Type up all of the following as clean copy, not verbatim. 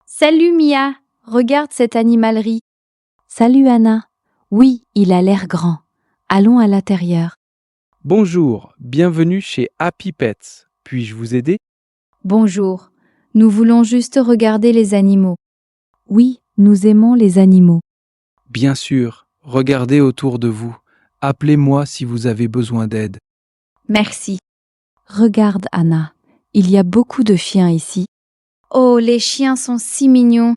Salut Mia, regarde cette animalerie. Salut Anna. Oui, il a l'air grand. Allons à l'intérieur. Bonjour, bienvenue chez Happy Pets. Puis-je vous aider? Bonjour, nous voulons juste regarder les animaux. Oui, nous aimons les animaux. Bien sûr, regardez autour de vous. Appelez-moi si vous avez besoin d'aide. Merci. Regarde Anna, il y a beaucoup de chiens ici. Oh, les chiens sont si mignons.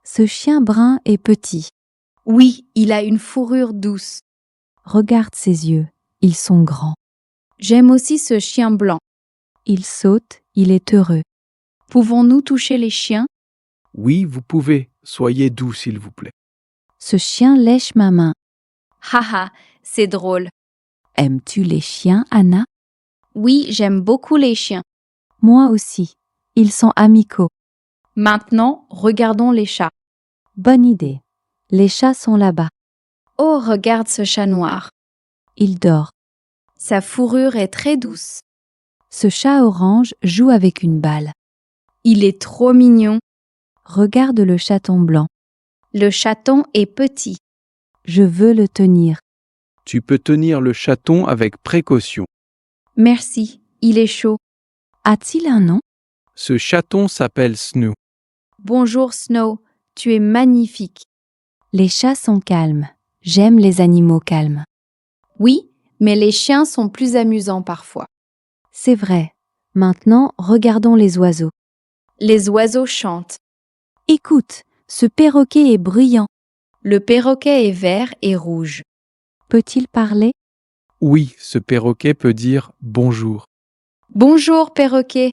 Ce chien brun est petit. Oui, il a une fourrure douce. Regarde ses yeux, ils sont grands. J'aime aussi ce chien blanc. Il saute, il est heureux. Pouvons-nous toucher les chiens? Oui, vous pouvez. Soyez doux, s'il vous plaît. Ce chien lèche ma main. Haha, c'est drôle. Aimes-tu les chiens, Anna? Oui, j'aime beaucoup les chiens. Moi aussi. Ils sont amicaux. Maintenant, regardons les chats. Bonne idée. Les chats sont là-bas. Oh, regarde ce chat noir. Il dort. Sa fourrure est très douce. Ce chat orange joue avec une balle. Il est trop mignon. Regarde le chaton blanc. Le chaton est petit. Je veux le tenir. Tu peux tenir le chaton avec précaution. Merci, il est chaud. A-t-il un nom? Ce chaton s'appelle Snow. Bonjour Snow, tu es magnifique. Les chats sont calmes. J'aime les animaux calmes. Oui, mais les chiens sont plus amusants parfois. C'est vrai. Maintenant, regardons les oiseaux. Les oiseaux chantent. Écoute, ce perroquet est bruyant. Le perroquet est vert et rouge. Peut-il parler? Oui, ce perroquet peut dire bonjour. Bonjour perroquet.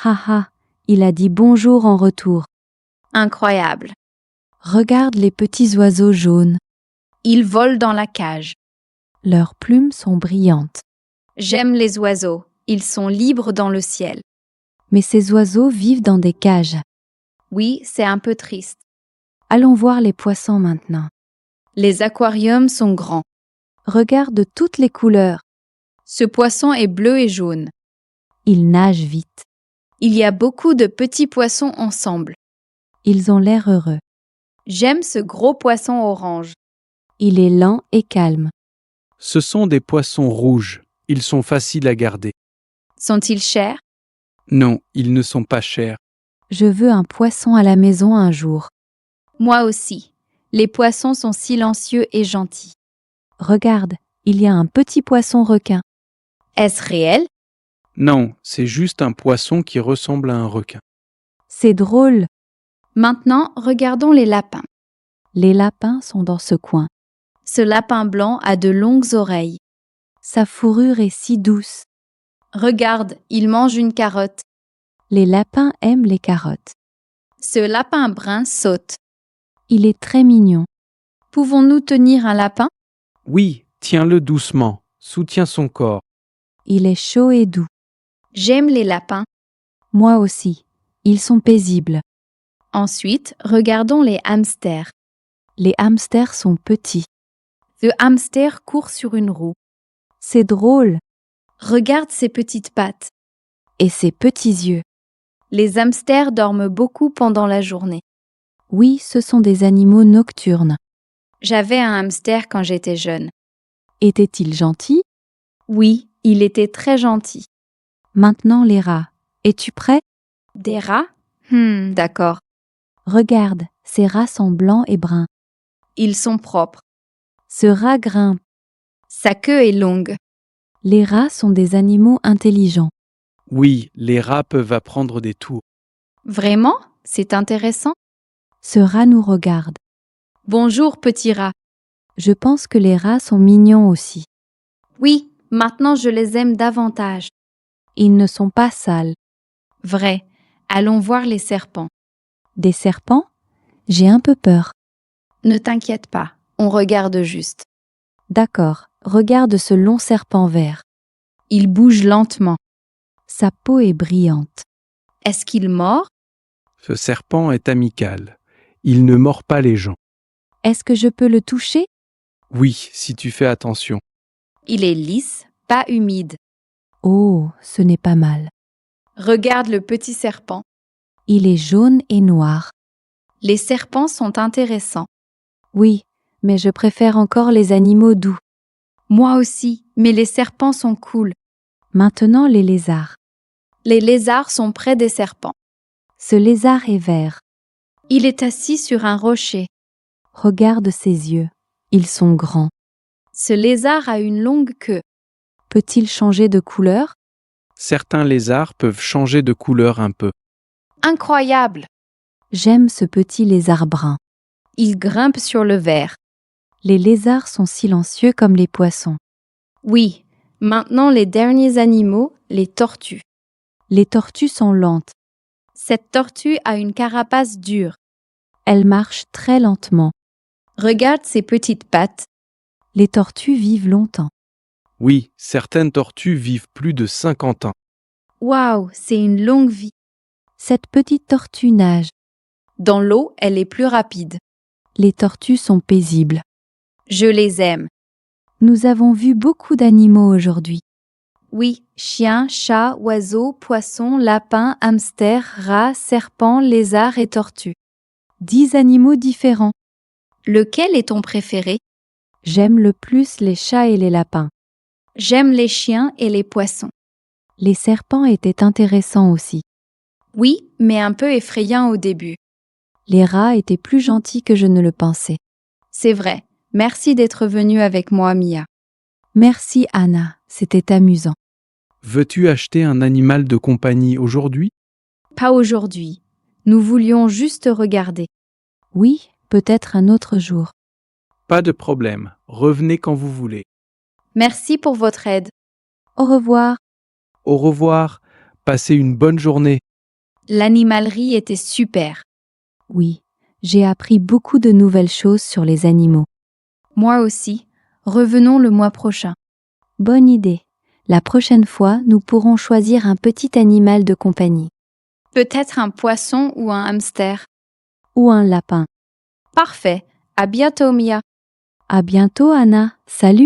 Haha, il a dit bonjour en retour. Incroyable. Regarde les petits oiseaux jaunes. Ils volent dans la cage. Leurs plumes sont brillantes. J'aime les oiseaux. Ils sont libres dans le ciel. Mais ces oiseaux vivent dans des cages. Oui, c'est un peu triste. Allons voir les poissons maintenant. Les aquariums sont grands. Regarde toutes les couleurs. Ce poisson est bleu et jaune. Ils nagent vite. Il y a beaucoup de petits poissons ensemble. Ils ont l'air heureux. J'aime ce gros poisson orange. Il est lent et calme. Ce sont des poissons rouges. Ils sont faciles à garder. Sont-ils chers? Non, ils ne sont pas chers. Je veux un poisson à la maison un jour. Moi aussi. Les poissons sont silencieux et gentils. Regarde, il y a un petit poisson requin. Est-ce réel? Non, c'est juste un poisson qui ressemble à un requin. C'est drôle. Maintenant, regardons les lapins. Les lapins sont dans ce coin. Ce lapin blanc a de longues oreilles. Sa fourrure est si douce. Regarde, il mange une carotte. Les lapins aiment les carottes. Ce lapin brun saute. Il est très mignon. Pouvons-nous tenir un lapin? Oui, tiens-le doucement. Soutiens son corps. Il est chaud et doux. J'aime les lapins. Moi aussi. Ils sont paisibles. Ensuite, regardons les hamsters. Les hamsters sont petits. Le hamster court sur une roue. C'est drôle. Regarde ses petites pattes. Et ses petits yeux. Les hamsters dorment beaucoup pendant la journée. Oui, ce sont des animaux nocturnes. J'avais un hamster quand j'étais jeune. Était-il gentil? Oui, il était très gentil. Maintenant les rats. Es-tu prêt? Des rats? D'accord. Regarde, ces rats sont blancs et bruns. Ils sont propres. Ce rat grimpe. Sa queue est longue. Les rats sont des animaux intelligents. Oui, les rats peuvent apprendre des tours. Vraiment? C'est intéressant. Ce rat nous regarde. Bonjour, petit rat. Je pense que les rats sont mignons aussi. Oui, maintenant je les aime davantage. Ils ne sont pas sales. Vrai. Allons voir les serpents. Des serpents? J'ai un peu peur. Ne t'inquiète pas, on regarde juste. D'accord, regarde ce long serpent vert. Il bouge lentement. Sa peau est brillante. Est-ce qu'il mord? Ce serpent est amical. Il ne mord pas les gens. Est-ce que je peux le toucher? Oui, si tu fais attention. Il est lisse, pas humide. Oh, ce n'est pas mal. Regarde le petit serpent. Il est jaune et noir. Les serpents sont intéressants. Oui, mais je préfère encore les animaux doux. Moi aussi, mais les serpents sont cool. Maintenant les lézards. Les lézards sont près des serpents. Ce lézard est vert. Il est assis sur un rocher. Regarde ses yeux. Ils sont grands. Ce lézard a une longue queue. Peut-il changer de couleur? Certains lézards peuvent changer de couleur un peu. Incroyable! J'aime ce petit lézard brun. Il grimpe sur le verre. Les lézards sont silencieux comme les poissons. Oui, maintenant les derniers animaux, les tortues. Les tortues sont lentes. Cette tortue a une carapace dure. Elles marchent très lentement. Regarde ses petites pattes. Les tortues vivent longtemps. Oui, certaines tortues vivent plus de 50 ans. Waouh, c'est une longue vie. Cette petite tortue nage. Dans l'eau, elle est plus rapide. Les tortues sont paisibles. Je les aime. Nous avons vu beaucoup d'animaux aujourd'hui. Oui, chiens, chats, oiseaux, poissons, lapins, hamsters, rats, serpents, lézards et tortues. 10 animaux différents. Lequel est ton préféré? J'aime le plus les chats et les lapins. J'aime les chiens et les poissons. Les serpents étaient intéressants aussi. Oui, mais un peu effrayants au début. Les rats étaient plus gentils que je ne le pensais. C'est vrai. Merci d'être venue avec moi, Mia. Merci Anna, c'était amusant. Veux-tu acheter un animal de compagnie aujourd'hui? Pas aujourd'hui. Nous voulions juste regarder. Oui, peut-être un autre jour. Pas de problème, revenez quand vous voulez. Merci pour votre aide. Au revoir. Au revoir, passez une bonne journée. L'animalerie était super. Oui, j'ai appris beaucoup de nouvelles choses sur les animaux. Moi aussi. Revenons le mois prochain. Bonne idée. La prochaine fois, nous pourrons choisir un petit animal de compagnie. Peut-être un poisson ou un hamster. Ou un lapin. Parfait. À bientôt, Mia. À bientôt Anna. Salut.